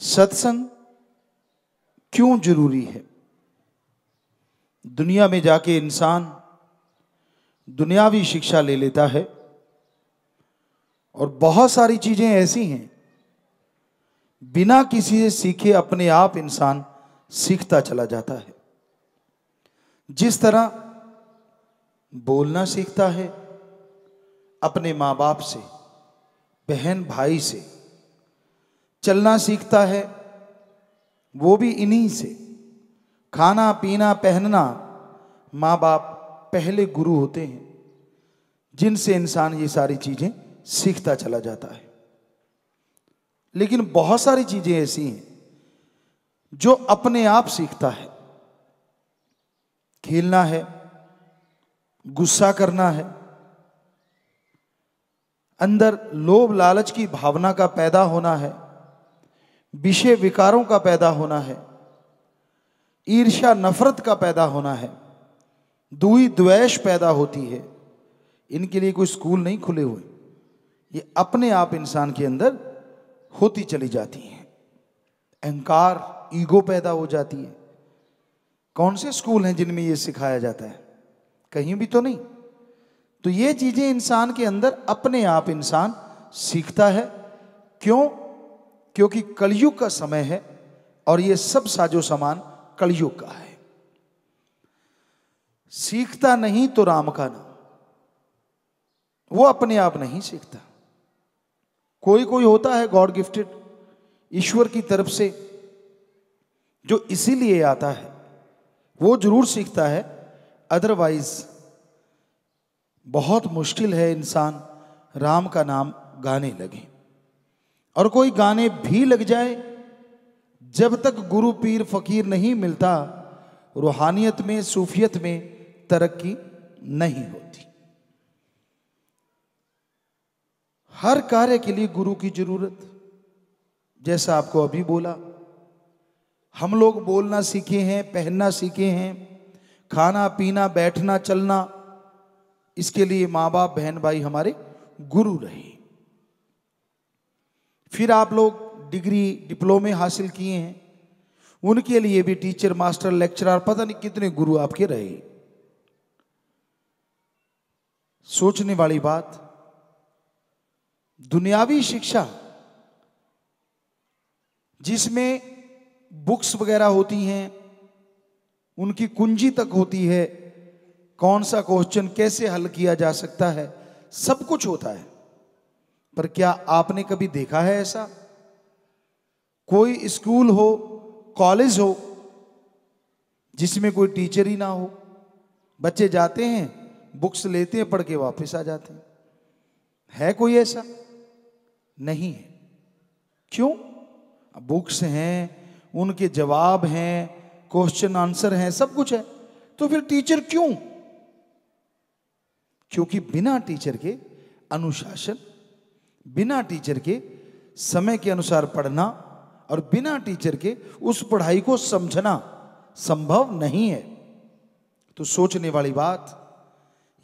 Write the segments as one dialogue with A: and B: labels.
A: सत्संग क्यों जरूरी है? दुनिया में जाके इंसान दुनियावी शिक्षा ले लेता है और बहुत सारी चीजें ऐसी हैं बिना किसी से सीखे अपने आप इंसान सीखता चला जाता है। जिस तरह बोलना सीखता है अपने माँ बाप से, बहन भाई से, चलना सीखता है वो भी इन्हीं से, खाना पीना पहनना माँ बाप पहले गुरु होते हैं जिनसे इंसान ये सारी चीजें सीखता चला जाता है। लेकिन बहुत सारी चीजें ऐसी हैं जो अपने आप सीखता है। खेलना है, गुस्सा करना है, अंदर लोभ लालच की भावना का पैदा होना है, विषय विकारों का पैदा होना है, ईर्ष्या नफरत का पैदा होना है, दुई द्वेष पैदा होती है। इनके लिए कोई स्कूल नहीं खुले हुए, ये अपने आप इंसान के अंदर होती चली जाती हैं। अहंकार, ईगो पैदा हो जाती है। कौन से स्कूल हैं जिनमें ये सिखाया जाता है? कहीं भी तो नहीं। तो ये चीजें इंसान के अंदर अपने आप इंसान सीखता है। क्यों? क्योंकि कलयुग का समय है और ये सब साजो सामान कलयुग का है। सीखता नहीं तो राम का नाम, वो अपने आप नहीं सीखता। कोई कोई होता है गॉड गिफ्टेड, ईश्वर की तरफ से, जो इसीलिए आता है, वो जरूर सीखता है। अदरवाइज बहुत मुश्किल है इंसान राम का नाम गाने लगे। और कोई गाने भी लग जाए, जब तक गुरु पीर फकीर नहीं मिलता, रूहानियत में, सूफियत में तरक्की नहीं होती। हर कार्य के लिए गुरु की जरूरत। जैसा आपको अभी बोला, हम लोग बोलना सीखे हैं, पहनना सीखे हैं, खाना पीना बैठना चलना, इसके लिए माँ बाप बहन भाई हमारे गुरु रहे। फिर आप लोग डिग्री डिप्लोमे हासिल किए हैं, उनके लिए भी टीचर मास्टर लेक्चरर पता नहीं कितने गुरु आपके रहे। सोचने वाली बात, दुनियावी शिक्षा जिसमें बुक्स वगैरह होती हैं, उनकी कुंजी तक होती है, कौन सा क्वेश्चन कैसे हल किया जा सकता है, सब कुछ होता है। पर क्या आपने कभी देखा है ऐसा कोई स्कूल हो, कॉलेज हो, जिसमें कोई टीचर ही ना हो? बच्चे जाते हैं, बुक्स लेते हैं, पढ़ के वापस आ जाते हैं। है कोई ऐसा? नहीं है। क्यों? बुक्स हैं, उनके जवाब हैं, क्वेश्चन आंसर हैं, सब कुछ है। तो फिर टीचर क्यों? क्योंकि बिना टीचर के अनुशासन, बिना टीचर के समय के अनुसार पढ़ना और बिना टीचर के उस पढ़ाई को समझना संभव नहीं है। तो सोचने वाली बात,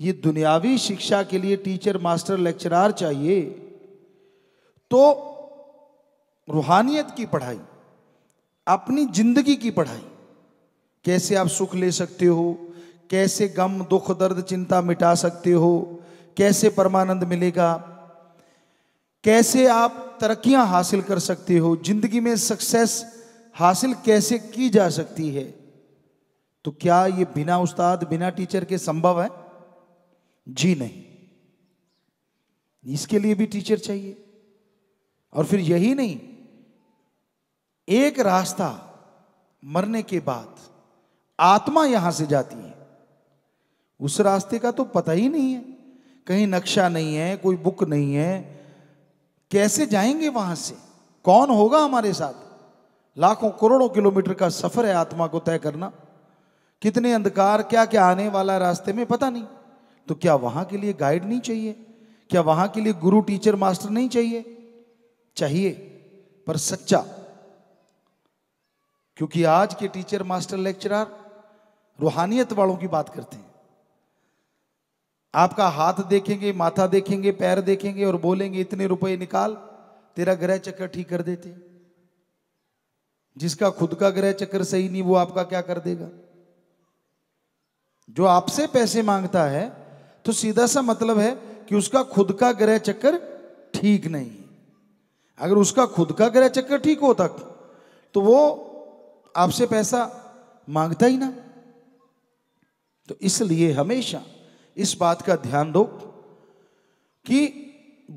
A: ये दुनियावी शिक्षा के लिए टीचर मास्टर लेक्चरर चाहिए, तो रूहानियत की पढ़ाई, अपनी जिंदगी की पढ़ाई, कैसे आप सुख ले सकते हो, कैसे गम दुख दर्द चिंता मिटा सकते हो, कैसे परमानंद मिलेगा, कैसे आप तरक्कियां हासिल कर सकते हो, जिंदगी में सक्सेस हासिल कैसे की जा सकती है, तो क्या ये बिना उस्ताद बिना टीचर के संभव है? जी नहीं। इसके लिए भी टीचर चाहिए। और फिर यही नहीं, एक रास्ता मरने के बाद आत्मा यहां से जाती है, उस रास्ते का तो पता ही नहीं है, कहीं नक्शा नहीं है, कोई बुक नहीं है, कैसे जाएंगे वहां से? कौन होगा हमारे साथ? लाखों करोड़ों किलोमीटर का सफर है आत्मा को तय करना, कितने अंधकार, क्या क्या आने वाला रास्ते में पता नहीं। तो क्या वहां के लिए गाइड नहीं चाहिए? क्या वहां के लिए गुरु टीचर मास्टर नहीं चाहिए? चाहिए, पर सच्चा। क्योंकि आज के टीचर मास्टर लेक्चरर रूहानियत वालों की बात करते हैं। आपका हाथ देखेंगे, माथा देखेंगे, पैर देखेंगे और बोलेंगे इतने रुपए निकाल, तेरा ग्रह चक्कर ठीक कर देते। जिसका खुद का ग्रह चक्र सही नहीं, वो आपका क्या कर देगा? जो आपसे पैसे मांगता है तो सीधा सा मतलब है कि उसका खुद का ग्रह चक्र ठीक नहीं है। अगर उसका खुद का ग्रह चक्र ठीक होता तो वो आपसे पैसा मांगता ही ना। तो इसलिए हमेशा इस बात का ध्यान दो कि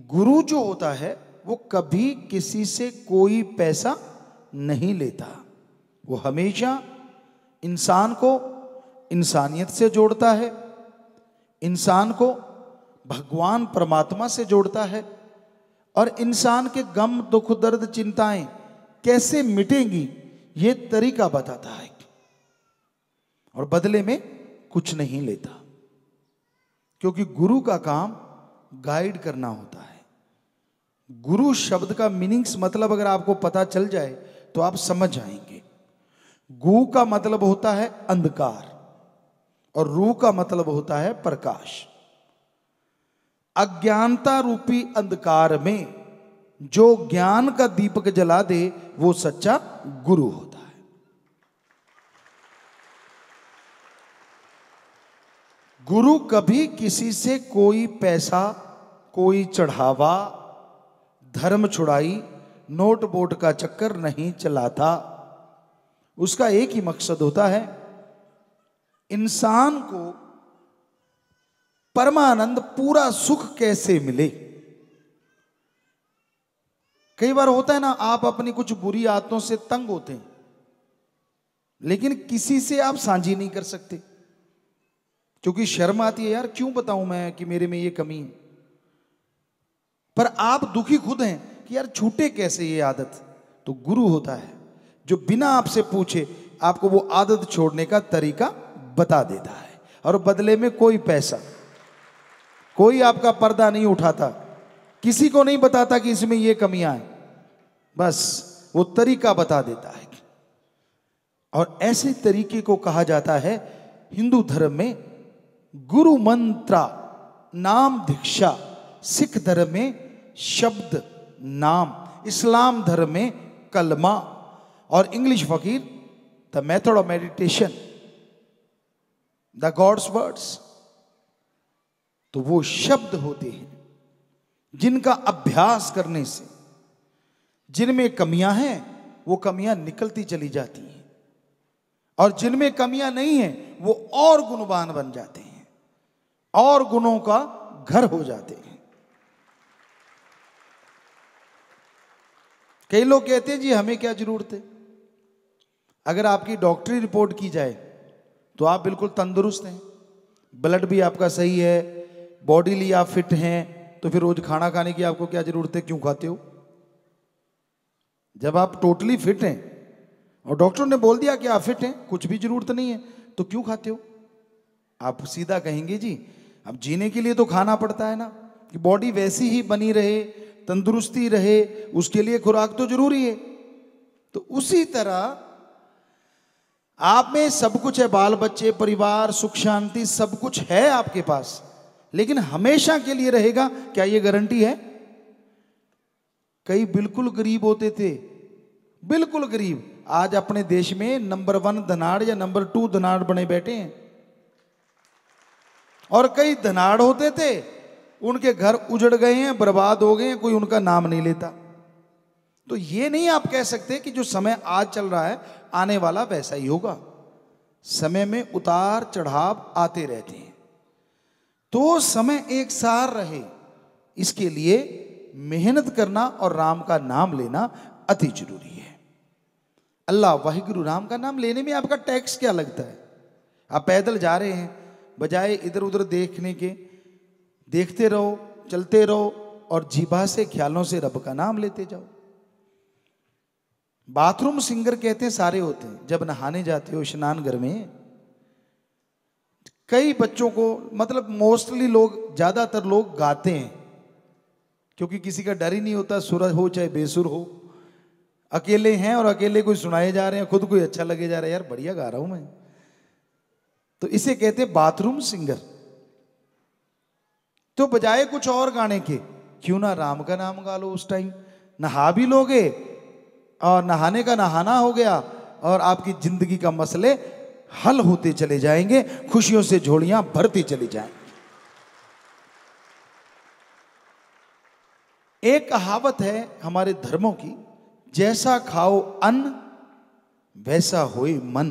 A: गुरु जो होता है वो कभी किसी से कोई पैसा नहीं लेता। वो हमेशा इंसान को इंसानियत से जोड़ता है, इंसान को भगवान परमात्मा से जोड़ता है, और इंसान के गम दुख दर्द चिंताएं कैसे मिटेंगी ये तरीका बताता है, और बदले में कुछ नहीं लेता। क्योंकि गुरु का काम गाइड करना होता है। गुरु शब्द का मीनिंग्स मतलब अगर आपको पता चल जाए तो आप समझ जाएंगे। गु का मतलब होता है अंधकार और रू का मतलब होता है प्रकाश। अज्ञानता रूपी अंधकार में जो ज्ञान का दीपक जला दे वो सच्चा गुरु होता है। गुरु कभी किसी से कोई पैसा, कोई चढ़ावा, धर्म छुड़ाई, नोट बोट का चक्कर नहीं चलाता। उसका एक ही मकसद होता है, इंसान को परमानंद पूरा सुख कैसे मिले। कई बार होता है ना, आप अपनी कुछ बुरी आदतों से तंग होते हैं लेकिन किसी से आप साझी नहीं कर सकते क्योंकि शर्म आती है, यार क्यों बताऊं मैं कि मेरे में ये कमी है। पर आप दुखी खुद हैं कि यार छूटे कैसे ये आदत। तो गुरु होता है जो बिना आपसे पूछे आपको वो आदत छोड़ने का तरीका बता देता है, और बदले में कोई पैसा, कोई आपका पर्दा नहीं उठाता, किसी को नहीं बताता कि इसमें ये कमियां हैं, बस वो तरीका बता देता है। और ऐसे तरीके को कहा जाता है हिंदू धर्म में गुरु मंत्रा, नाम दीक्षा, सिख धर्म में शब्द नाम, इस्लाम धर्म में कलमा, और इंग्लिश फकीर the method of meditation, the gods words. तो वो शब्द होते हैं जिनका अभ्यास करने से जिनमें कमियां हैं वो कमियां निकलती चली जाती हैं, और जिनमें कमियां नहीं हैं वो और गुणवान बन जाते हैं और गुणों का घर हो जाते हैं। कई लोग कहते हैं जी हमें क्या जरूरत है। अगर आपकी डॉक्टरी रिपोर्ट की जाए तो आप बिल्कुल तंदुरुस्त हैं, ब्लड भी आपका सही है, बॉडीली आप फिट हैं, तो फिर रोज खाना खाने की आपको क्या जरूरत है, क्यों खाते हो? जब आप टोटली फिट हैं और डॉक्टर ने बोल दिया कि आप फिट हैं, कुछ भी जरूरत नहीं है, तो क्यों खाते हो? आप सीधा कहेंगे जी अब जीने के लिए तो खाना पड़ता है ना, कि बॉडी वैसी ही बनी रहे, तंदुरुस्ती रहे, उसके लिए खुराक तो जरूरी है। तो उसी तरह आप में सब कुछ है, बाल बच्चे, परिवार, सुख शांति, सब कुछ है आपके पास, लेकिन हमेशा के लिए रहेगा क्या, ये गारंटी है? कई बिल्कुल गरीब होते थे, बिल्कुल गरीब, आज अपने देश में नंबर 1 धनाड़ या नंबर 2 धनाड़ बने बैठे हैं। और कई धनाड़ होते थे, उनके घर उजड़ गए हैं, बर्बाद हो गए हैं, कोई उनका नाम नहीं लेता। तो ये नहीं आप कह सकते कि जो समय आज चल रहा है आने वाला वैसा ही होगा। समय में उतार चढ़ाव आते रहते हैं, तो समय एक सार रहे इसके लिए मेहनत करना और राम का नाम लेना अति जरूरी है। अल्लाह वाहिगुरु राम का नाम लेने में आपका टैक्स क्या लगता है? आप पैदल जा रहे हैं, बजाय इधर उधर देखने के देखते रहो, चलते रहो और जीभा से ख्यालों से रब का नाम लेते जाओ। बाथरूम सिंगर कहते हैं सारे होते हैं। जब नहाने जाते हो स्नान घर में, कई बच्चों को, मतलब मोस्टली लोग, ज्यादातर लोग गाते हैं क्योंकि किसी का डर ही नहीं होता, सुर हो चाहे बेसुर हो। अकेले हैं और अकेले कोई सुनाए जा रहे हैं, खुद कोई अच्छा लगे जा रहा है, यार बढ़िया गा रहा हूं मैं, तो इसे कहते हैं बाथरूम सिंगर। तो बजाय कुछ और गाने के क्यों ना राम का नाम गा लो। उस टाइम नहा भी लोगे और नहाने का नहाना हो गया और आपकी जिंदगी का मसले हल होते चले जाएंगे, खुशियों से झोलियां भरती चली जाएंगी। एक कहावत है हमारे धर्मों की, जैसा खाओ अन्न वैसा होए मन।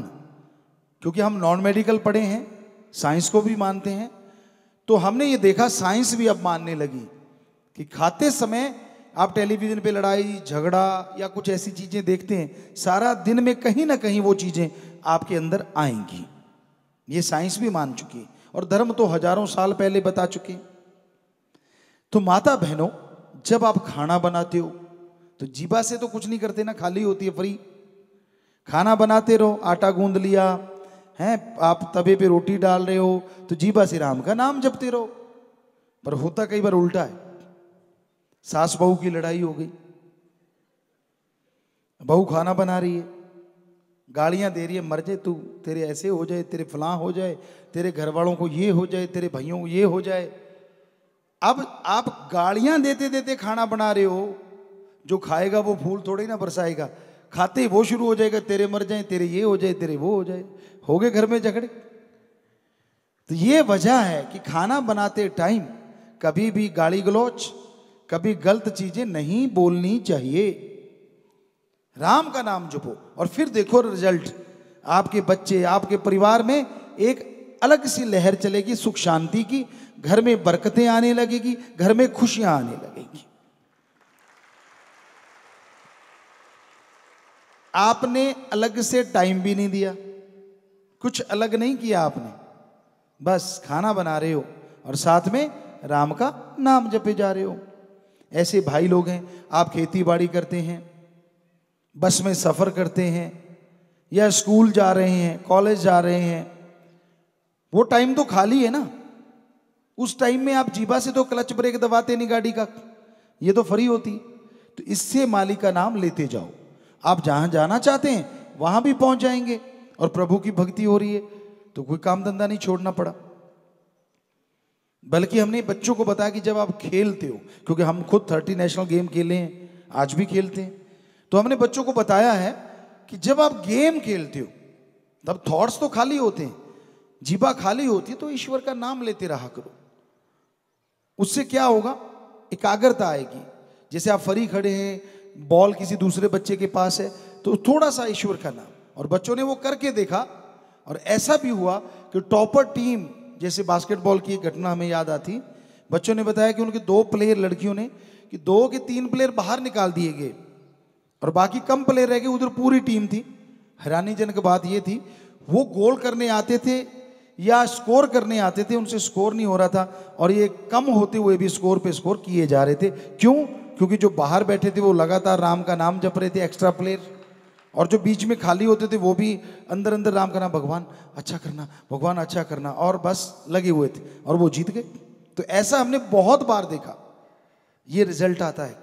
A: क्योंकि हम नॉन मेडिकल पढ़े हैं, साइंस को भी मानते हैं, तो हमने ये देखा साइंस भी अब मानने लगी कि खाते समय आप टेलीविजन पे लड़ाई झगड़ा या कुछ ऐसी चीजें देखते हैं, सारा दिन में कहीं ना कहीं वो चीजें आपके अंदर आएंगी। ये साइंस भी मान चुकी है और धर्म तो हजारों साल पहले बता चुके हैं। तो माता बहनों, जब आप खाना बनाते हो तो जीभा से तो कुछ नहीं करते ना, खाली होती है, फ्री। खाना बनाते रहो, आटा गूंद लिया है, आप तवे पे रोटी डाल रहे हो तो जीभा से राम का नाम जपते रहो। पर होता कई बार उल्टा है, सास बहू की लड़ाई हो गई, बहू खाना बना रही है, गालियां दे रही है, मर जाए तू, तेरे ऐसे हो जाए, तेरे फलां हो जाए, तेरे घर वालों को ये हो जाए, तेरे भाइयों को ये हो जाए। अब आप गालियां देते देते खाना बना रहे हो, जो खाएगा वो फूल थोड़े ना बरसाएगा, खाते ही वो शुरू हो जाएगा, तेरे मर जाए, तेरे ये हो जाए, तेरे वो हो जाए, हो गए घर में झगड़े। तो ये वजह है कि खाना बनाते टाइम कभी भी गाली गलौच, कभी गलत चीजें नहीं बोलनी चाहिए। राम का नाम जपो और फिर देखो रिजल्ट, आपके बच्चे, आपके परिवार में एक अलग सी लहर चलेगी सुख शांति की, घर में बरकतें आने लगेगी, घर में खुशियां आने लगेगी। आपने अलग से टाइम भी नहीं दिया, कुछ अलग नहीं किया आपने, बस खाना बना रहे हो और साथ में राम का नाम जपे जा रहे हो। ऐसे भाई लोग हैं, आप खेती बाड़ी करते हैं, बस में सफर करते हैं, या स्कूल जा रहे हैं, कॉलेज जा रहे हैं, वो टाइम तो खाली है ना। उस टाइम में आप जीभा से तो क्लच ब्रेक दबाते नहीं गाड़ी का, ये तो फ्री होती। तो इससे मालिक का नाम लेते जाओ, आप जहां जाना चाहते हैं वहां भी पहुंच जाएंगे और प्रभु की भक्ति हो रही है तो कोई काम धंधा नहीं छोड़ना पड़ा। बल्कि हमने बच्चों को बताया कि जब आप खेलते हो, क्योंकि हम खुद 30 नेशनल गेम खेले हैं, आज भी खेलते हैं, तो हमने बच्चों को बताया है कि जब आप गेम खेलते हो तब थॉट्स तो खाली होते हैं, जीभा खाली होती है, तो ईश्वर का नाम लेते रहा करो। उससे क्या होगा, एकाग्रता आएगी। जैसे आप फरी खड़े हैं, बॉल किसी दूसरे बच्चे के पास है, तो थोड़ा सा ईश्वर का नाम, और बच्चों ने वो करके देखा और ऐसा भी हुआ कि टॉपर टीम, जैसे बास्केटबॉल की एक घटना हमें याद आती, बच्चों ने बताया कि उनके 2 प्लेयर, लड़कियों ने, कि 2 के 3 प्लेयर बाहर निकाल दिए गए और बाकी कम प्लेयर रह गए, उधर पूरी टीम थी। हैरानीजनक बात ये थी, वो गोल करने आते थे या स्कोर करने आते थे, उनसे स्कोर नहीं हो रहा था, और ये कम होते हुए भी स्कोर पे स्कोर किए जा रहे थे। क्यों? क्योंकि जो बाहर बैठे थे वो लगातार राम का नाम जप रहे थे, एक्स्ट्रा प्लेयर, और जो बीच में खाली होते थे वो भी अंदर अंदर राम का नाम, भगवान अच्छा करना, भगवान अच्छा करना, और बस लगे हुए थे, और वो जीत गए। तो ऐसा हमने बहुत बार देखा, ये रिजल्ट आता है।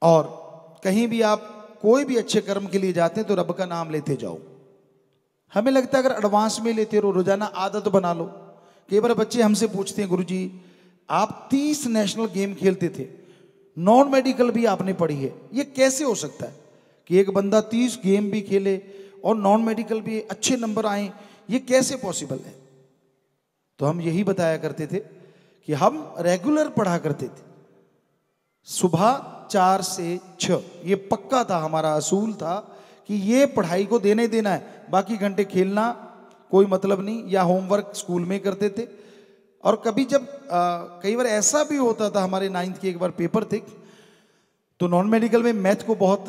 A: और कहीं भी आप कोई भी अच्छे कर्म के लिए जाते हैं तो रब का नाम लेते जाओ। हमें लगता है अगर एडवांस में लेते रहो, रोजाना आदत बना लो। कई बार बच्चे हमसे पूछते हैं, गुरुजी आप 30 नेशनल गेम खेलते थे, नॉन मेडिकल भी आपने पढ़ी है, ये कैसे हो सकता है कि एक बंदा 30 गेम भी खेले और नॉन मेडिकल भी अच्छे नंबर आए, ये कैसे पॉसिबल है? तो हम यही बताया करते थे कि हम रेगुलर पढ़ा करते थे, सुबह 4 से 6, ये पक्का था, हमारा असूल था कि ये पढ़ाई को देना ही देना है, बाकी घंटे खेलना कोई मतलब नहीं, या होमवर्क स्कूल में करते थे। और कभी जब कई बार ऐसा भी होता था, हमारे 9th के एक बार पेपर थे, तो नॉन मेडिकल में मैथ को बहुत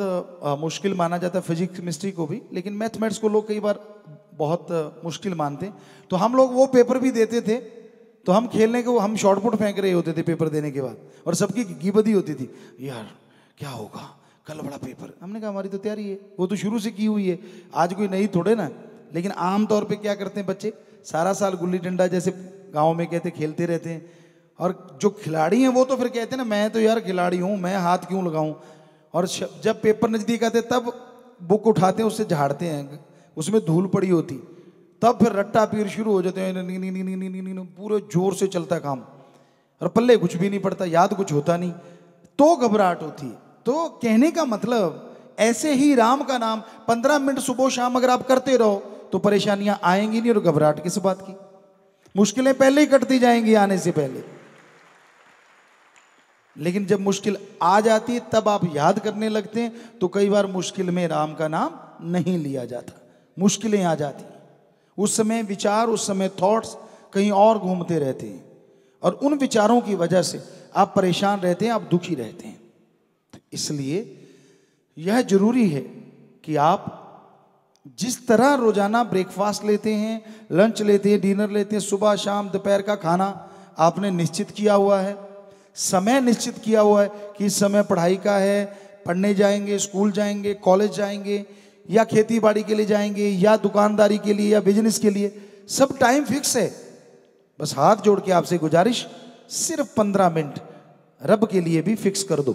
A: मुश्किल माना जाता है, फिजिक्स केमिस्ट्री को भी, लेकिन मैथमेटिक्स को लोग कई बार बहुत मुश्किल मानते हैं। तो हम लोग वो पेपर भी देते थे, तो हम खेलने को, हम शॉर्ट पुट फेंक रहे होते थे पेपर देने के बाद, और सबकी गिबदी होती थी, यार क्या होगा कल बड़ा पेपर। हमने कहा हमारी तो तैयारी है, वो तो शुरू से की हुई है, आज कोई नई थोड़े ना। लेकिन आम तौर पे क्या करते हैं बच्चे, सारा साल गुल्ली डंडा, जैसे गाँव में कहते, खेलते रहते हैं। और जो खिलाड़ी हैं वो तो फिर कहते हैं ना, मैं तो यार खिलाड़ी हूँ, मैं हाथ क्यों लगाऊं। और जब पेपर नजदीक आते तब बुक उठाते हैं, उससे झाड़ते हैं, उसमें धूल पड़ी होती, तब फिर रट्टा पीर शुरू हो जाते हैं, पूरे जोर से चलता काम, और पल्ले कुछ भी नहीं पड़ता, याद कुछ होता नहीं, तो घबराहट होती है। तो कहने का मतलब ऐसे ही राम का नाम 15 मिनट सुबह शाम अगर आप करते रहो तो परेशानियां आएंगी नहीं, और घबराहट किस बात की। मुश्किलें पहले ही कटती जाएंगी आने से पहले। लेकिन जब मुश्किल आ जाती है तब आप याद करने लगते हैं, तो कई बार मुश्किल में राम का नाम नहीं लिया जाता, मुश्किलें आ जाती हैं। उस समय विचार, उस समय थॉट्स कहीं और घूमते रहते हैं, और उन विचारों की वजह से आप परेशान रहते हैं, आप दुखी रहते हैं। तो इसलिए यह जरूरी है कि आप जिस तरह रोजाना ब्रेकफास्ट लेते हैं, लंच लेते हैं, डिनर लेते हैं, सुबह शाम दोपहर का खाना आपने निश्चित किया हुआ है, समय निश्चित किया हुआ है कि इस समय पढ़ाई का है, पढ़ने जाएंगे, स्कूल जाएंगे, कॉलेज जाएंगे, या खेती बाड़ी के लिए जाएंगे, या दुकानदारी के लिए, या बिजनेस के लिए, सब टाइम फिक्स है। बस हाथ जोड़ के आपसे गुजारिश, सिर्फ 15 मिनट रब के लिए भी फिक्स कर दो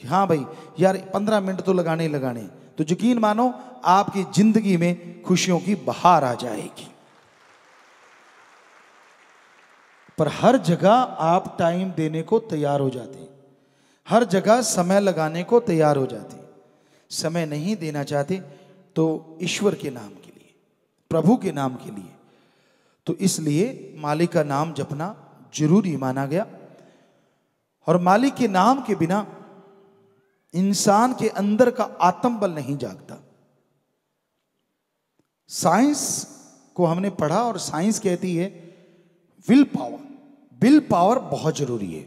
A: कि हाँ भाई यार 15 मिनट तो लगाने ही लगाने। तो यकीन मानो आपकी जिंदगी में खुशियों की बहार आ जाएगी। पर हर जगह आप टाइम देने को तैयार हो जाते हैं, हर जगह समय लगाने को तैयार हो जाते हैं। समय नहीं देना चाहते तो ईश्वर के नाम के लिए, प्रभु के नाम के लिए, तो इसलिए मालिक का नाम जपना जरूरी माना गया। और मालिक के नाम के बिना इंसान के अंदर का आत्मबल नहीं जागता। साइंस को हमने पढ़ा और साइंस कहती है विल पावर, विल पावर बहुत जरूरी है।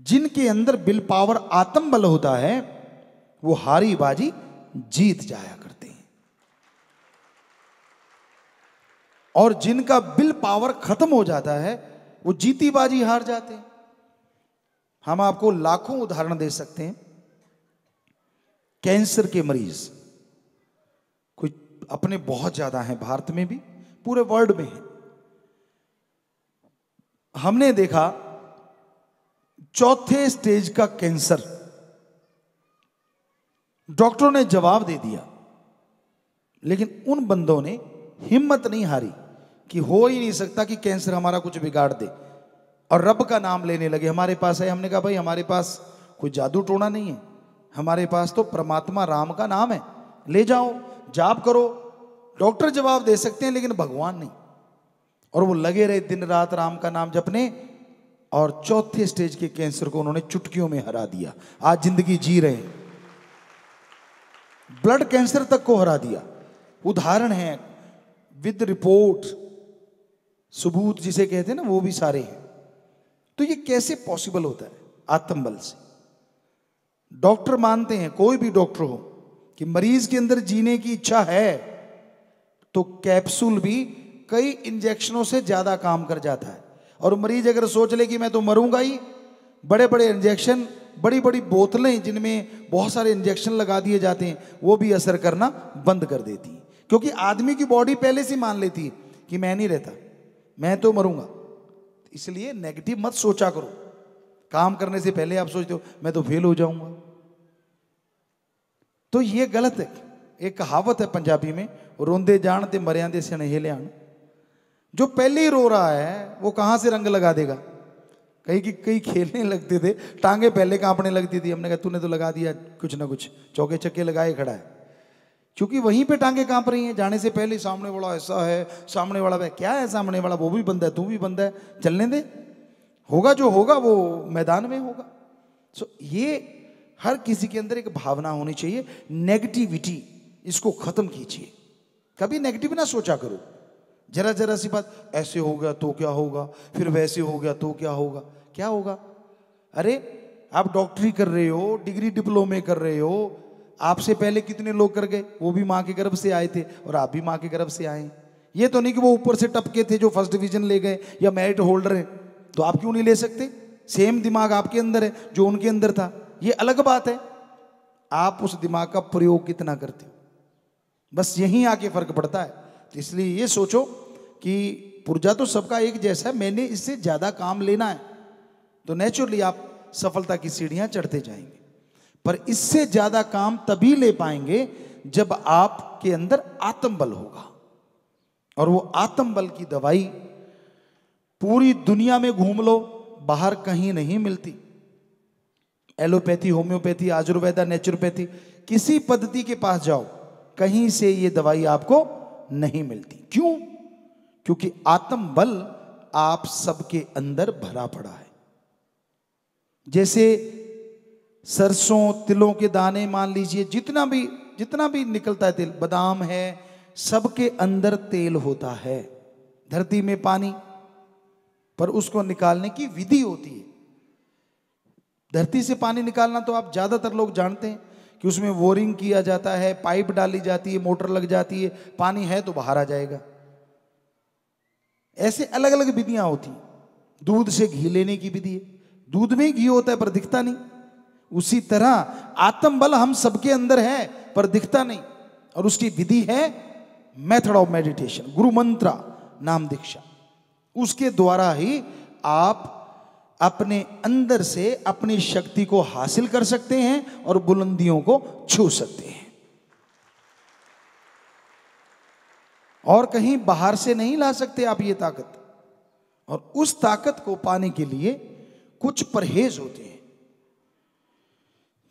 A: जिनके अंदर विल पावर, आत्मबल होता है, वो हारी बाजी जीत जाया करते हैं। और जिनका विल पावर खत्म हो जाता है वो जीती बाजी हार जाते हैं। हम आपको लाखों उदाहरण दे सकते हैं। कैंसर के मरीज कोई अपने बहुत ज्यादा हैं, भारत में भी, पूरे वर्ल्ड में है। हमने देखा चौथे स्टेज का कैंसर, डॉक्टरों ने जवाब दे दिया, लेकिन उन बंदों ने हिम्मत नहीं हारी कि हो ही नहीं सकता कि कैंसर हमारा कुछ बिगाड़ दे, और रब का नाम लेने लगे। हमारे पास है, हमने कहा भाई हमारे पास कोई जादू टोना नहीं है, हमारे पास तो परमात्मा राम का नाम है, ले जाओ जाप करो। डॉक्टर जवाब दे सकते हैं लेकिन भगवान नहीं। और वो लगे रहे दिन रात राम का नाम जपने, और चौथे स्टेज के कैंसर को उन्होंने चुटकियों में हरा दिया। आज जिंदगी जी रहे हैं, ब्लड कैंसर तक को हरा दिया। उदाहरण है विद रिपोर्ट, सबूत जिसे कहते हैं ना, वो भी सारे हैं। तो ये कैसे पॉसिबल होता है? आत्मबल से। डॉक्टर मानते हैं, कोई भी डॉक्टर हो, कि मरीज के अंदर जीने की इच्छा है, तो कैप्सूल भी कई इंजेक्शनों से ज्यादा काम कर जाता है। और मरीज अगर सोच ले कि मैं तो मरूंगा ही, बड़े बड़े इंजेक्शन, बड़ी बड़ी बोतलें जिनमें बहुत सारे इंजेक्शन लगा दिए जाते हैं, वो भी असर करना बंद कर देती है। क्योंकि आदमी की बॉडी पहले से मान लेती है कि मैं नहीं रहता, मैं तो मरूंगा। इसलिए नेगेटिव मत सोचा करो। काम करने से पहले आप सोचते हो मैं तो फेल हो जाऊंगा, तो ये गलत है। एक कहावत है पंजाबी में, रोंदे जान ते मरियां दे स्नेहे लियान। जो पहले ही रो रहा है वो कहां से रंग लगा देगा? कई खेलने लगते थे, टांगे पहले कांपने लगती थी, हमने कहा तूने तो लगा दिया कुछ ना कुछ, चौके चक्के लगाए खड़ा है। क्योंकि वहीं पे टांगे कांप रही हैं, जाने से पहले सामने वाला ऐसा है, सामने वाला है, क्या है सामने वाला, वो भी बंदा है, तू भी बंदा है, चलने दे, होगा जो होगा वो मैदान में होगा। सो ये हर किसी के अंदर एक भावना होनी चाहिए, नेगेटिविटी, इसको खत्म कीजिए। कभी नेगेटिव ना सोचा करो। जरा जरा सी बात, ऐसे हो गया तो क्या होगा, फिर वैसे हो गया तो क्या होगा, क्या होगा? अरे आप डॉक्टरी कर रहे हो, डिग्री डिप्लोमे कर रहे हो, आपसे पहले कितने लोग कर गए, वो भी माँ के गर्भ से आए थे और आप भी माँ के गर्भ से आए। ये तो नहीं कि वो ऊपर से टपके थे जो फर्स्ट डिवीजन ले गए या मेरिट होल्डर हैं, तो आप क्यों नहीं ले सकते? सेम दिमाग आपके अंदर है जो उनके अंदर था, ये अलग बात है। आप उस दिमाग का प्रयोग कितना करते हो, बस यहीं आके फर्क पड़ता है। तो इसलिए ये सोचो कि पुर्जा तो सबका एक जैसा है, मैंने इससे ज्यादा काम लेना है, तो नेचुरली आप सफलता की सीढ़ियां चढ़ते जाएंगे। पर इससे ज्यादा काम तभी ले पाएंगे जब आपके अंदर आत्मबल होगा। और वो आत्मबल की दवाई पूरी दुनिया में घूम लो, बाहर कहीं नहीं मिलती। एलोपैथी, होम्योपैथी, आयुर्वेदा, नेचुरोपैथी, किसी पद्धति के पास जाओ, कहीं से ये दवाई आपको नहीं मिलती। क्यों? क्योंकि आत्म बल आप सबके अंदर भरा पड़ा है। जैसे सरसों, तिलों के दाने, मान लीजिए जितना भी निकलता है तेल, बादाम है, सबके अंदर तेल होता है। धरती में पानी, पर उसको निकालने की विधि होती है। धरती से पानी निकालना तो आप ज्यादातर लोग जानते हैं कि उसमें बोरिंग किया जाता है, पाइप डाली जाती है, मोटर लग जाती है, पानी है तो बाहर आ जाएगा। ऐसे अलग अलग विधियां होती। दूध से घी लेने की विधि है, दूध में घी होता है पर दिखता नहीं। उसी तरह आत्म बल हम सबके अंदर है पर दिखता नहीं, और उसकी विधि है मेथड ऑफ मेडिटेशन, गुरु मंत्रा नाम दीक्षा। उसके द्वारा ही आप अपने अंदर से अपनी शक्ति को हासिल कर सकते हैं और बुलंदियों को छू सकते हैं। और कहीं बाहर से नहीं ला सकते आप ये ताकत। और उस ताकत को पाने के लिए कुछ परहेज होते हैं।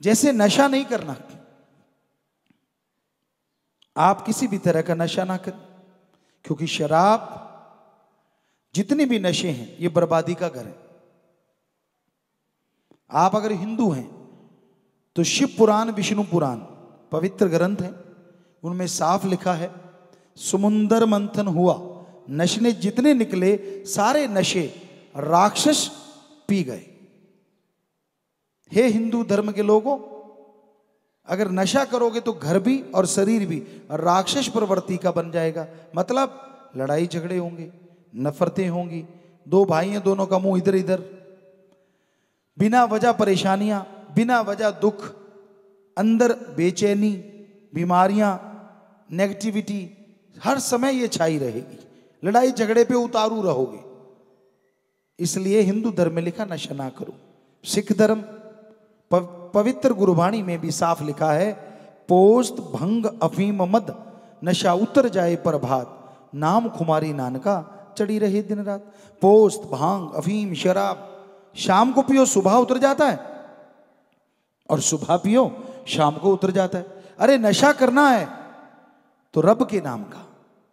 A: जैसे नशा नहीं करना, आप किसी भी तरह का नशा ना करें, क्योंकि शराब, जितने भी नशे हैं, ये बर्बादी का घर है। आप अगर हिंदू हैं तो शिव पुराण, विष्णु पुराण पवित्र ग्रंथ हैं, उनमें साफ लिखा है, समुंदर मंथन हुआ, नशे जितने निकले सारे नशे राक्षस पी गए। हे हिंदू धर्म के लोगों, अगर नशा करोगे तो घर भी और शरीर भी राक्षस प्रवृत्ति का बन जाएगा। मतलब लड़ाई झगड़े होंगे, नफरतें होंगी, दो भाई हैं, दोनों का मुंह इधर इधर, बिना वजह परेशानियां, बिना वजह दुख, अंदर बेचैनी, बीमारियां, नेगेटिविटी, हर समय ये छाई रहेगी। लड़ाई झगड़े पे उतारू रहोगे। इसलिए हिंदू धर्म में लिखा नशा ना करो। सिख धर्म पवित्र गुरबाणी में भी साफ लिखा है, पोस्त भंग अफीम मद नशा उतर जाए प्रभात, नाम खुमारी नानका चढ़ी रहे दिन रात। पोस्त, भांग, अफीम, शराब शाम को पियो सुबह उतर जाता है, और सुबह पियो शाम को उतर जाता है। अरे नशा करना है तो रब के नाम का,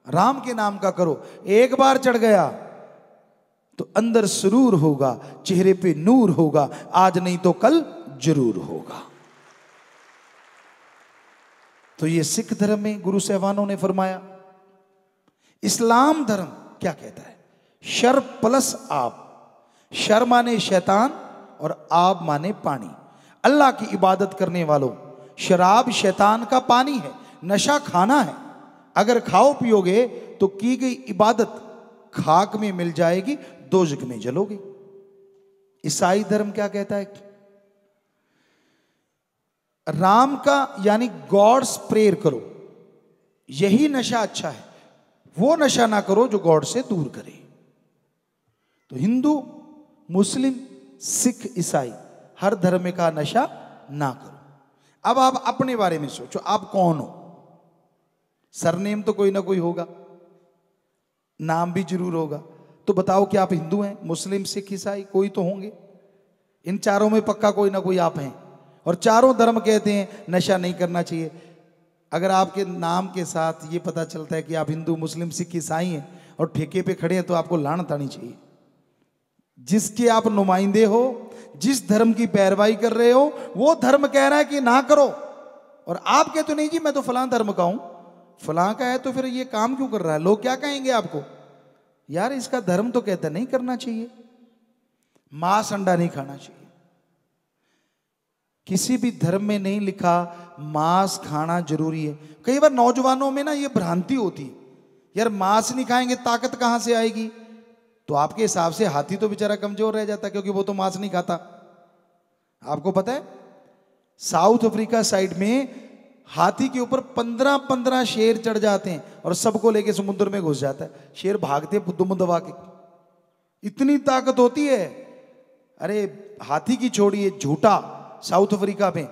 A: राम के नाम का करो। एक बार चढ़ गया तो अंदर सुरूर होगा, चेहरे पे नूर होगा, आज नहीं तो कल जरूर होगा। तो ये सिख धर्म में गुरु साहबानों ने फरमाया। इस्लाम धर्म क्या कहता है? शर प्लस आप। शर माने शैतान और आब माने पानी। अल्लाह की इबादत करने वालों, शराब शैतान का पानी है, नशा खाना है। अगर खाओ पियोगे तो की गई इबादत खाक में मिल जाएगी, दोजख में जलोगे। ईसाई धर्म क्या कहता है? राम का यानी गॉड्स प्रेयर करो, यही नशा अच्छा है। वो नशा ना करो जो गॉड से दूर करे। तो हिंदू, मुस्लिम, सिख, ईसाई हर धर्म का नशा ना करो। अब आप अपने बारे में सोचो, आप कौन हो? सरनेम तो कोई ना कोई होगा, नाम भी जरूर होगा। तो बताओ कि आप हिंदू हैं, मुस्लिम, सिख, ईसाई? कोई तो होंगे। इन चारों में पक्का कोई ना कोई आप हैं। और चारों धर्म कहते हैं नशा नहीं करना चाहिए। अगर आपके नाम के साथ ये पता चलता है कि आप हिंदू, मुस्लिम, सिख, ईसाई हैं और ठेके पे खड़े हैं, तो आपको लानत आनी चाहिए। जिसके आप नुमाइंदे हो, जिस धर्म की पैरवाई कर रहे हो, वो धर्म कह रहा है कि ना करो, और आप कहते नहीं जी मैं तो फलां धर्म का हूं। फलां का है तो फिर ये काम क्यों कर रहा है? लोग क्या कहेंगे आपको? यार इसका धर्म तो कहता नहीं करना चाहिए, मांस अंडा नहीं खाना चाहिए। किसी भी धर्म में नहीं लिखा मांस खाना जरूरी है। कई बार नौजवानों में ना ये भ्रांति होती, यार मांस नहीं खाएंगे ताकत कहां से आएगी? तो आपके हिसाब से हाथी तो बेचारा कमजोर रह जाता, क्योंकि वो तो मांस नहीं खाता। आपको पता है साउथ अफ्रीका साइड में हाथी के ऊपर 15-15 शेर चढ़ जाते हैं और सबको लेके समुद्र में घुस जाता है। शेर भागते दुम दबा के, इतनी ताकत होती है। अरे हाथी की छोड़िए, झूठा साउथ अफ्रीका में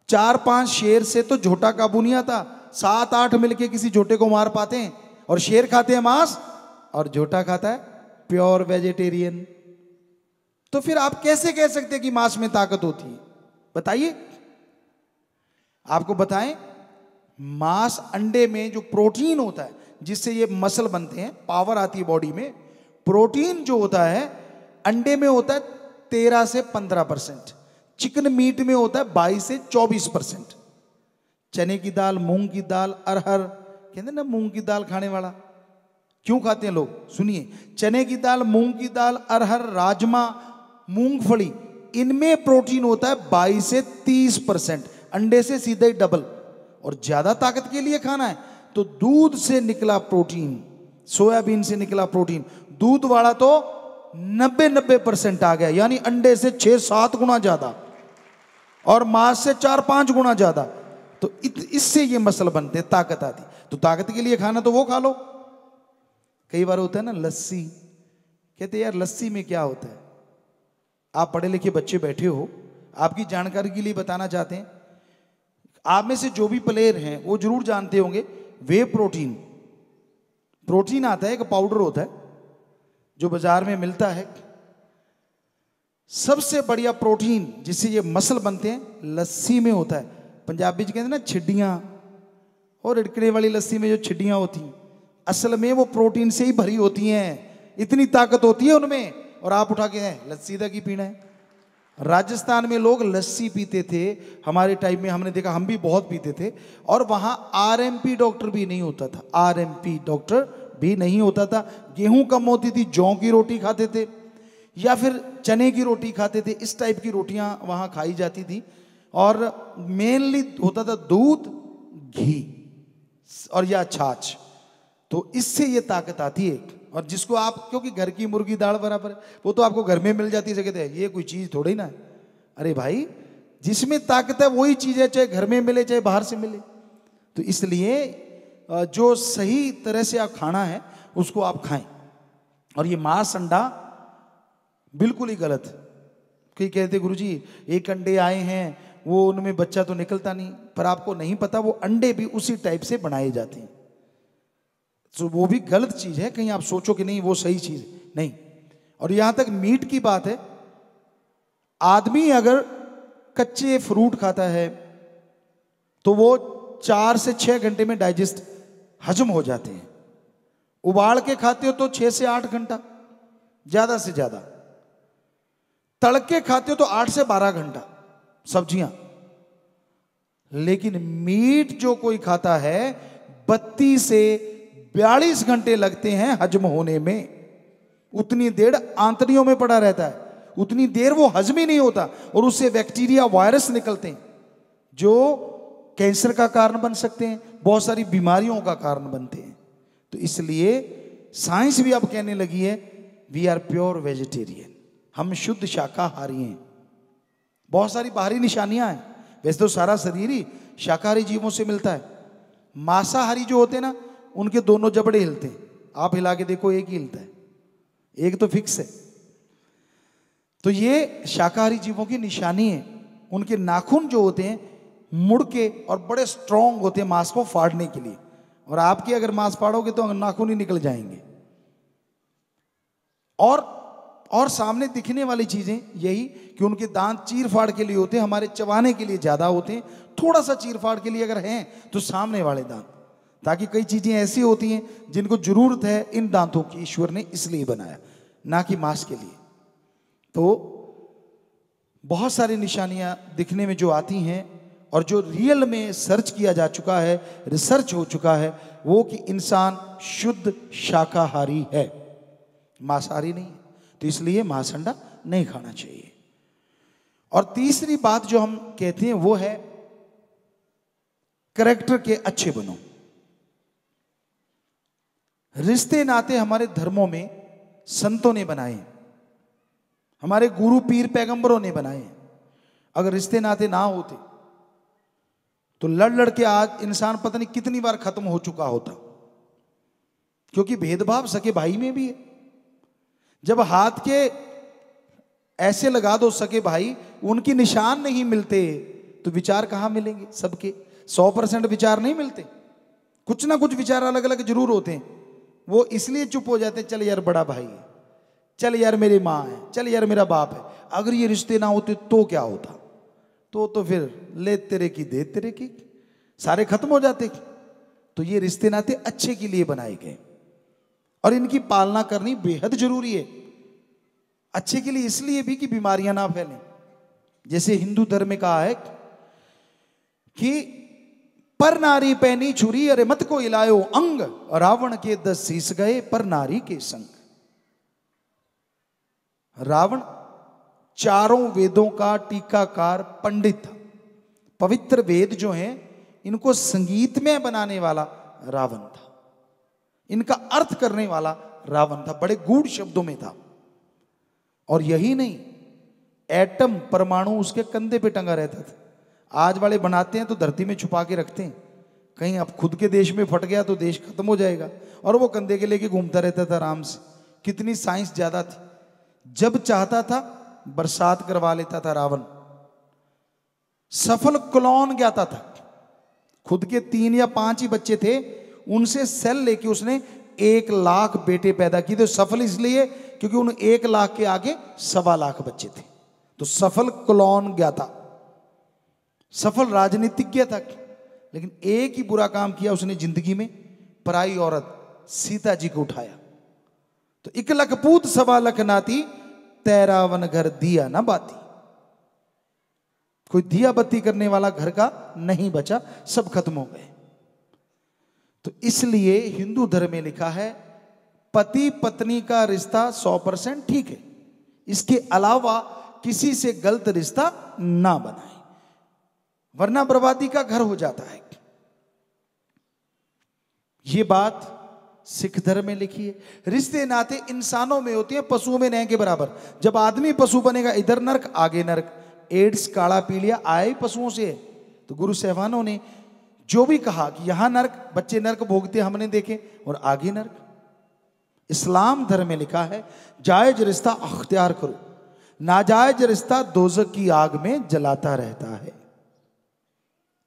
A: 4-5 शेर से तो झोटा काबू नहीं आता। 7-8 मिलके किसी झोटे को मार पाते हैं। और शेर खाते हैं मांस और झोटा खाता है प्योर वेजिटेरियन। तो फिर आप कैसे कह सकते हैं कि मांस में ताकत होती है? बताइए, आपको बताएं। मांस, अंडे में जो प्रोटीन होता है जिससे ये मसल बनते हैं, पावर आती है बॉडी में, प्रोटीन जो होता है अंडे में होता है 13 से 15%, चिकन मीट में होता है 22 से 24%। चने की दाल, मूंग की दाल, अरहर, कहते ना मूंग की दाल खाने वाला, क्यों खाते हैं लोग? सुनिए, चने की दाल, मूंग की दाल, अरहर, राजमा, मूंगफली, इनमें प्रोटीन होता है 22 से 30%, अंडे से सीधे ही डबल। और ज्यादा ताकत के लिए खाना है तो दूध से निकला प्रोटीन, सोयाबीन से निकला प्रोटीन, दूध वाला तो 90% आ गया, यानी अंडे से 6-7 गुना ज्यादा और मांस से 4-5 गुना ज्यादा। तो इससे ये मसल बनते, ताकत आती। तो ताकत के लिए खाना तो वो खा लो। कई बार होता है ना लस्सी, कहते यार लस्सी में क्या होता है? आप पढ़े लिखे बच्चे बैठे हो, आपकी जानकारी के लिए बताना चाहते हैं। आप में से जो भी प्लेयर हैं वो जरूर जानते होंगे, वे प्रोटीन, प्रोटीन आता है, एक पाउडर होता है जो बाजार में मिलता है। सबसे बढ़िया प्रोटीन जिससे ये मसल बनते हैं लस्सी में होता है। पंजाबी जी कहते हैं ना छिड्डियां, और रिड़कने वाली लस्सी में जो छिड्डियां होती हैं, असल में वो प्रोटीन से ही भरी होती हैं, इतनी ताकत होती है उनमें। और आप उठा के लस्सी दा की पीना है। राजस्थान में लोग लस्सी पीते थे, हमारे टाइम में हमने देखा, हम भी बहुत पीते थे। और वहां आरएमपी डॉक्टर भी नहीं होता था, आरएमपी डॉक्टर भी नहीं होता था। गेहूं कम होती थी, जौ की रोटी खाते थे या फिर चने की रोटी खाते थे, इस टाइप की रोटियां वहां खाई जाती थी। और मेनली होता था दूध, घी और या छाछ। तो इससे ये ताकत आती है। और जिसको आप, क्योंकि घर की मुर्गी दाल बराबर है, वो तो आपको घर में मिल जाती है, कहते हैं ये कोई चीज थोड़ी ना है। अरे भाई, जिसमें ताकत है वही चीज है, चाहे घर में मिले चाहे बाहर से मिले। तो इसलिए जो सही तरह से आप खाना है उसको आप खाएं। और ये मांस, अंडा बिल्कुल ही गलत है। कई कहते गुरुजी एक अंडे आए हैं, वो उनमें बच्चा तो निकलता नहीं, पर आपको नहीं पता वो अंडे भी उसी टाइप से बनाए जाते हैं। तो वो भी गलत चीज है, कहीं आप सोचो कि नहीं वो सही चीज नहीं। और यहां तक मीट की बात है, आदमी अगर कच्चे फ्रूट खाता है तो वो 4 से 6 घंटे में डाइजेस्ट, हजम हो जाते हैं। उबाल के खाते हो तो 6 से 8 घंटा ज्यादा से ज्यादा, तड़ के खाते हो तो 8 से 12 घंटा सब्जियां। लेकिन मीट जो कोई खाता है 32 से 42 घंटे लगते हैं हजम होने में। उतनी देर आंतड़ियों में पड़ा रहता है, उतनी देर वो हजम ही नहीं होता, और उससे बैक्टीरिया, वायरस निकलते हैं जो कैंसर का कारण बन सकते हैं, बहुत सारी बीमारियों का कारण बनते हैं। तो इसलिए साइंस भी अब कहने लगी है वी आर प्योर वेजिटेरियन, हम शुद्ध शाकाहारी हैं। बहुत सारी बाहरी निशानियां हैं, वैसे तो सारा शरीर ही शाकाहारी जीवों से मिलता है। मांसाहारी जो होते हैं ना, उनके दोनों जबड़े हिलते हैं, आप हिला के देखो एक ही हिलता है, एक तो फिक्स है। तो ये शाकाहारी जीवों की निशानी है। उनके नाखून जो होते हैं मुड़ के और बड़े स्ट्रांग होते हैं मांस को फाड़ने के लिए, और आपके अगर मांस फाड़ोगे तो नाखून ही निकल जाएंगे। और सामने दिखने वाली चीजें यही कि उनके दांत चीर फाड़ के लिए होते हैं, हमारे चबाने के लिए ज्यादा होते हैं। थोड़ा सा चीर फाड़ के लिए अगर हैं तो सामने वाले दांत, ताकि कई चीजें ऐसी होती हैं जिनको जरूरत है इन दांतों की, ईश्वर ने इसलिए बनाया, ना कि मांस के लिए। तो बहुत सारी निशानियां दिखने में जो आती हैं और जो रियल में सर्च किया जा चुका है, रिसर्च हो चुका है, वो कि इंसान शुद्ध शाकाहारी है, मांसाहारी नहीं है। तो इसलिए मांस अंडा नहीं खाना चाहिए। और तीसरी बात जो हम कहते हैं वो है कैरेक्टर के अच्छे बनो। रिश्ते नाते हमारे धर्मों में संतों ने बनाए, हमारे गुरु पीर पैगंबरों ने बनाए। अगर रिश्ते नाते ना होते तो लड़ लड़ के आज इंसान पता नहीं कितनी बार खत्म हो चुका होता, क्योंकि भेदभाव सके भाई में भी है। जब हाथ के ऐसे लगा दो सके भाई, उनकी निशान नहीं मिलते तो विचार कहां मिलेंगे? सबके 100% विचार नहीं मिलते, कुछ ना कुछ विचार अलग अलग जरूर होते हैं। वो इसलिए चुप हो जाते, चल यार बड़ा भाई है, चल यार मेरी माँ है, चल यार मेरा बाप है। अगर ये रिश्ते ना होते तो क्या होता? तो फिर ले तेरे की दे तेरे की, सारे खत्म हो जाते। तो ये रिश्ते नाते अच्छे के लिए बनाए गए और इनकी पालना करनी बेहद जरूरी है। अच्छे के लिए इसलिए भी कि बीमारियां ना फैलें। जैसे हिंदू धर्म में कहा है कि पर नारी पैनी छुरी, अरे मत को इलायो अंग, रावण के 10 शीश गए पर नारी के संग। रावण चारों वेदों का टीकाकार पंडित था। पवित्र वेद जो हैं इनको संगीत में बनाने वाला रावण था, इनका अर्थ करने वाला रावण था, बड़े गूढ़ शब्दों में था। और यही नहीं, एटम परमाणु उसके कंधे पे टंगा रहता था। आज वाले बनाते हैं तो धरती में छुपा के रखते हैं, कहीं अब खुद के देश में फट गया तो देश खत्म हो जाएगा, और वो कंधे के लेके घूमता रहता था आराम से। कितनी साइंस ज्यादा थी। जब चाहता था बरसात करवा लेता था रावण। सफल क्लोन ज्ञाता था, खुद के 3 या 5 ही बच्चे थे, उनसे सेल लेके उसने 1 लाख बेटे पैदा किए थे। सफल इसलिए क्योंकि उन 1 लाख के आगे 1.25 लाख बच्चे थे। तो सफल क्लोन ज्ञाता, सफल राजनीतिज्ञ था। लेकिन एक ही बुरा काम किया उसने जिंदगी में, पराई औरत सीता जी को उठाया। तो 1 लख पूत 1.25 लख नाती, तेरा वन घर दिया ना बाती। कोई दिया बत्ती करने वाला घर का नहीं बचा, सब खत्म हो गए। तो इसलिए हिंदू धर्म में लिखा है पति पत्नी का रिश्ता 100% ठीक है, इसके अलावा किसी से गलत रिश्ता ना बनाए, वरना बर्बादी का घर हो जाता है। ये बात सिख धर्म में लिखी है। रिश्ते नाते इंसानों में होते हैं, पशुओं में नहीं के बराबर। जब आदमी पशु बनेगा, इधर नरक आगे नरक। एड्स काला पीलिया आया ही पशुओं से है। तो गुरु साहबानों ने जो भी कहा कि यहां नरक, बच्चे नरक भोगते हमने देखे, और आगे नरक। इस्लाम धर्म में लिखा है जायज रिश्ता अख्तियार करो, नाजायज रिश्ता दोज़ख की आग में जलाता रहता है।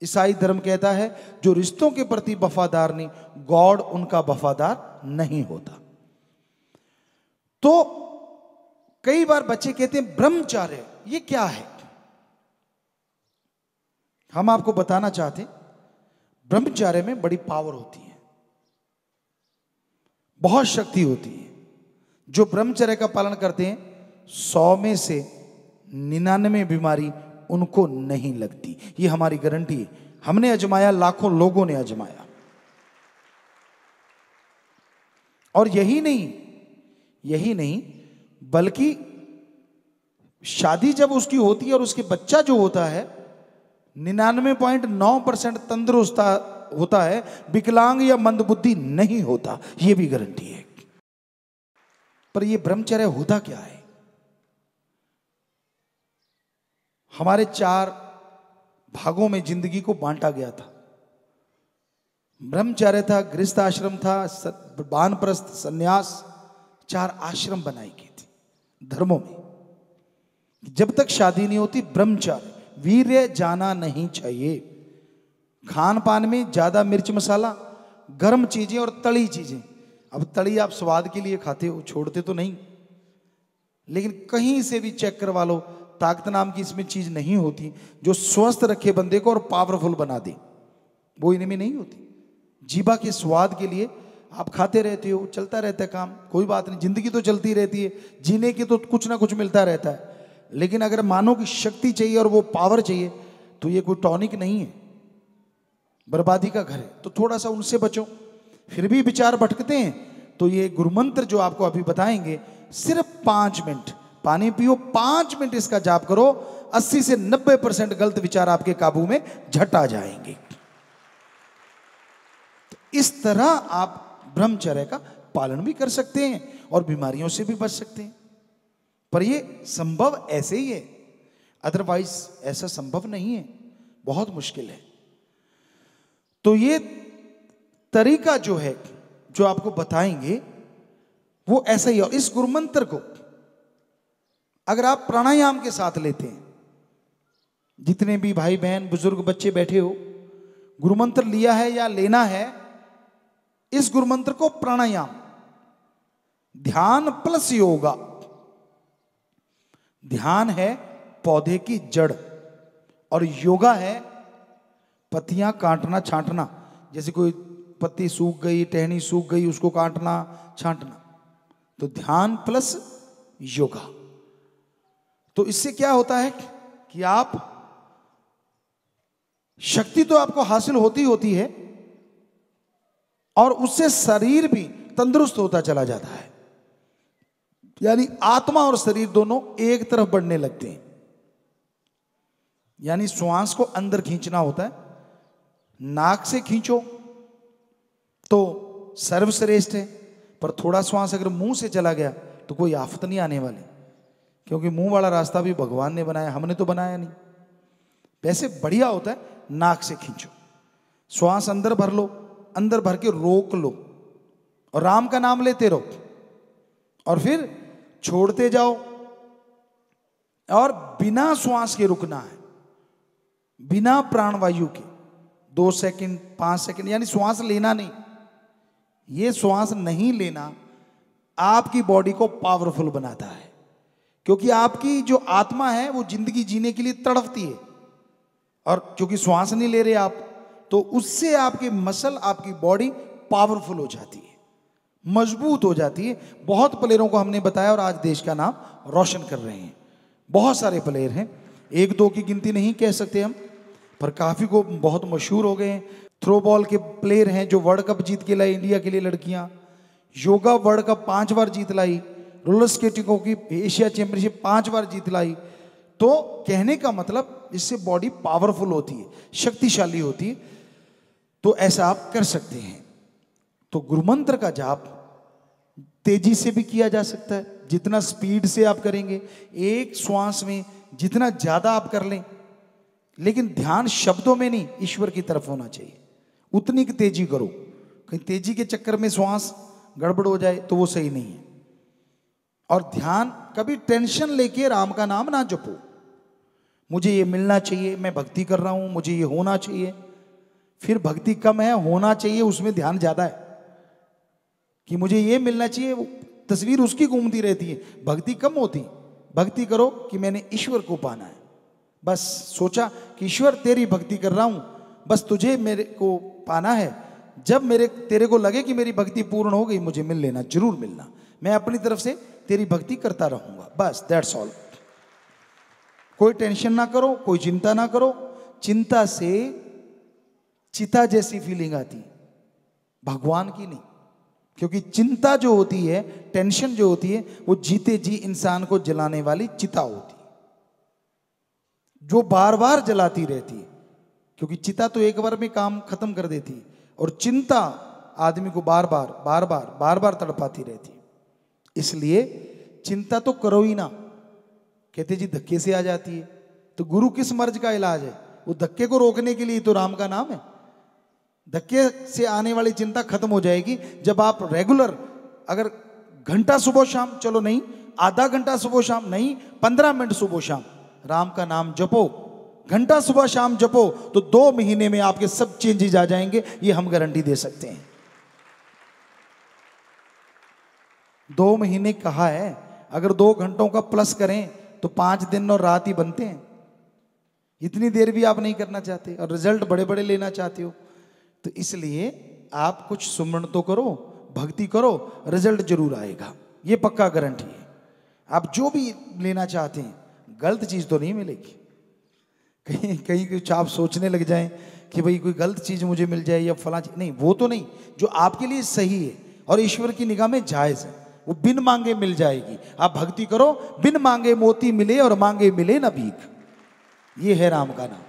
A: ईसाई धर्म कहता है जो रिश्तों के प्रति वफादार नहीं, गॉड उनका वफादार नहीं होता। तो कई बार बच्चे कहते हैं ब्रह्मचर्य ये क्या है? हम आपको बताना चाहते हैं ब्रह्मचर्य में बड़ी पावर होती है, बहुत शक्ति होती है। जो ब्रह्मचर्य का पालन करते हैं 100 में से 99 बीमारी उनको नहीं लगती। ये हमारी गारंटी है, हमने आजमाया, लाखों लोगों ने आजमाया। और यही नहीं बल्कि शादी जब उसकी होती है और उसके बच्चा जो होता है 99.9% तंदुरुस्त होता है, विकलांग या मंदबुद्धि नहीं होता, यह भी गारंटी है। पर यह ब्रह्मचर्य होता क्या है? हमारे 4 भागों में जिंदगी को बांटा गया था। ब्रह्मचर्य था, गृहस्थ आश्रम था, वानप्रस्थ, सन्यास, 4 आश्रम बनाए गए थे धर्मों में। जब तक शादी नहीं होती ब्रह्मचर्य, वीर्य जाना नहीं चाहिए। खान पान में ज्यादा मिर्च मसाला, गर्म चीजें और तली चीजें। अब तली आप स्वाद के लिए खाते हो, छोड़ते तो नहीं, लेकिन कहीं से भी चेक करवा लो, ताकत नाम की इसमें चीज नहीं होती जो स्वस्थ रखे बंदे को और पावरफुल बना दे, वो इनमें नहीं होती। जीभा के स्वाद के लिए आप खाते रहते हो, चलता रहता है काम, कोई बात नहीं, जिंदगी तो चलती रहती है, जीने की तो कुछ ना कुछ मिलता रहता है। लेकिन अगर मानो की शक्ति चाहिए और वो पावर चाहिए तो ये कोई टॉनिक नहीं है, बर्बादी का घर है। तो थोड़ा सा उनसे बचो। फिर भी विचार भटकते हैं तो ये गुरुमंत्र जो आपको अभी बताएंगे, सिर्फ 5 मिनट पानी पियो, 5 मिनट इसका जाप करो, 80 से 90% गलत विचार आपके काबू में झट आ जाएंगे। तो इस तरह आप ब्रह्मचर्य का पालन भी कर सकते हैं और बीमारियों से भी बच सकते हैं। पर ये संभव ऐसे ही है, अदरवाइज ऐसा संभव नहीं है, बहुत मुश्किल है। तो ये तरीका जो है जो आपको बताएंगे वो ऐसा ही है। और इस गुरुमंत्र को अगर आप प्राणायाम के साथ लेते हैं, जितने भी भाई बहन बुजुर्ग बच्चे बैठे हो, गुरुमंत्र लिया है या लेना है, इस गुरुमंत्र को प्राणायाम, ध्यान प्लस योगा, ध्यान है पौधे की जड़, और योगा है पत्तियां काटना छांटना। जैसे कोई पत्ती सूख गई, टहनी सूख गई, उसको काटना छांटना। तो ध्यान प्लस योगा। तो इससे क्या होता है कि आप, शक्ति तो आपको हासिल होती होती है और उससे शरीर भी तंदुरुस्त होता चला जाता है। यानी आत्मा और शरीर दोनों एक तरफ बढ़ने लगते हैं। यानी श्वास को अंदर खींचना होता है, नाक से खींचो तो सर्वश्रेष्ठ है, पर थोड़ा श्वास अगर मुंह से चला गया तो कोई आफत नहीं आने वाली, क्योंकि मुंह वाला रास्ता भी भगवान ने बनाया, हमने तो बनाया नहीं। वैसे बढ़िया होता है नाक से खींचो, श्वास अंदर भर लो, अंदर भर के रोक लो और राम का नाम लेते रहो, और फिर छोड़ते जाओ। और बिना श्वास के रुकना है, बिना प्राणवायु के 2 सेकंड 5 सेकंड, यानी श्वास लेना नहीं। ये श्वास नहीं लेना आपकी बॉडी को पावरफुल बनाता है, क्योंकि आपकी जो आत्मा है वो जिंदगी जीने के लिए तड़पती है, और क्योंकि श्वास नहीं ले रहे आप, तो उससे आपके मसल, आपकी बॉडी पावरफुल हो जाती है, मजबूत हो जाती है। बहुत प्लेयरों को हमने बताया और आज देश का नाम रोशन कर रहे हैं। बहुत सारे प्लेयर हैं, 1-2 की गिनती नहीं कह सकते हम, पर काफी को बहुत मशहूर हो गए हैं। थ्रो बॉल के प्लेयर हैं जो वर्ल्ड कप जीत के लाई इंडिया के लिए लड़कियां, योगा वर्ल्ड कप 5 बार जीत लाई, रोलर स्केटिंग की एशिया चैंपियनशिप 5 बार जीत लाई। तो कहने का मतलब इससे बॉडी पावरफुल होती है, शक्तिशाली होती है। तो ऐसा आप कर सकते हैं। तो गुरुमंत्र का जाप तेजी से भी किया जा सकता है, जितना स्पीड से आप करेंगे, एक श्वास में जितना ज्यादा आप कर लें, लेकिन ध्यान शब्दों में नहीं, ईश्वर की तरफ होना चाहिए। उतनी की तेजी करो, कहीं तेजी के चक्कर में श्वास गड़बड़ हो जाए तो वो सही नहीं है। और ध्यान कभी टेंशन लेके राम का नाम ना जपो, मुझे ये मिलना चाहिए, मैं भक्ति कर रहा हूं, मुझे ये होना चाहिए। फिर भक्ति कम है, होना चाहिए उसमें ध्यान ज्यादा है, कि मुझे ये मिलना चाहिए, वो तस्वीर उसकी घूमती रहती है, भक्ति कम होती। भक्ति करो कि मैंने ईश्वर को पाना है, बस सोचा कि ईश्वर तेरी भक्ति कर रहा हूं, बस तुझे मेरे को पाना है। जब तेरे को लगे कि मेरी भक्ति पूर्ण हो गई, मुझे मिल लेना, जरूर मिलना, मैं अपनी तरफ से तेरी भक्ति करता रहूंगा, बस दैट्स ऑल। कोई टेंशन ना करो, कोई चिंता ना करो। चिंता से चिता जैसी फीलिंग आती, भगवान की नहीं। क्योंकि चिंता जो होती है, टेंशन जो होती है, वो जीते जी इंसान को जलाने वाली चिता होती है, जो बार बार जलाती रहती है। क्योंकि चिता तो एक बार में काम खत्म कर देती है, और चिंता आदमी को बार बार तड़पाती रहती है। इसलिए चिंता तो करो ही ना। कहते जी धक्के से आ जाती है, तो गुरु किस मर्ज का इलाज है? वो धक्के को रोकने के लिए तो राम का नाम है। धक्के से आने वाली चिंता खत्म हो जाएगी जब आप रेगुलर, अगर घंटा सुबह शाम, चलो नहीं आधा घंटा सुबह शाम, नहीं 15 मिनट सुबह शाम राम का नाम जपो, घंटा सुबह शाम जपो, तो 2 महीने में आपके सब चेंजेस आ जाएंगे, ये हम गारंटी दे सकते हैं। 2 महीने कहा है, अगर 2 घंटों का प्लस करें तो 5 दिन और रात ही बनते हैं। इतनी देर भी आप नहीं करना चाहते और रिजल्ट बड़े बड़े लेना चाहते हो, तो इसलिए आप कुछ सुमरण तो करो, भक्ति करो, रिजल्ट जरूर आएगा, ये पक्का गारंटी है। आप जो भी लेना चाहते हैं, गलत चीज तो नहीं मिलेगी। कहीं कहीं कुछ आप सोचने लग जाएं कि भाई कोई गलत चीज मुझे मिल जाए या फला चीज, नहीं, वो तो नहीं। जो आपके लिए सही है और ईश्वर की निगाह में जायज है, वो बिन मांगे मिल जाएगी। आप भक्ति करो, बिन मांगे मोती मिले और मांगे मिले ना भीख। ये है राम का नाम।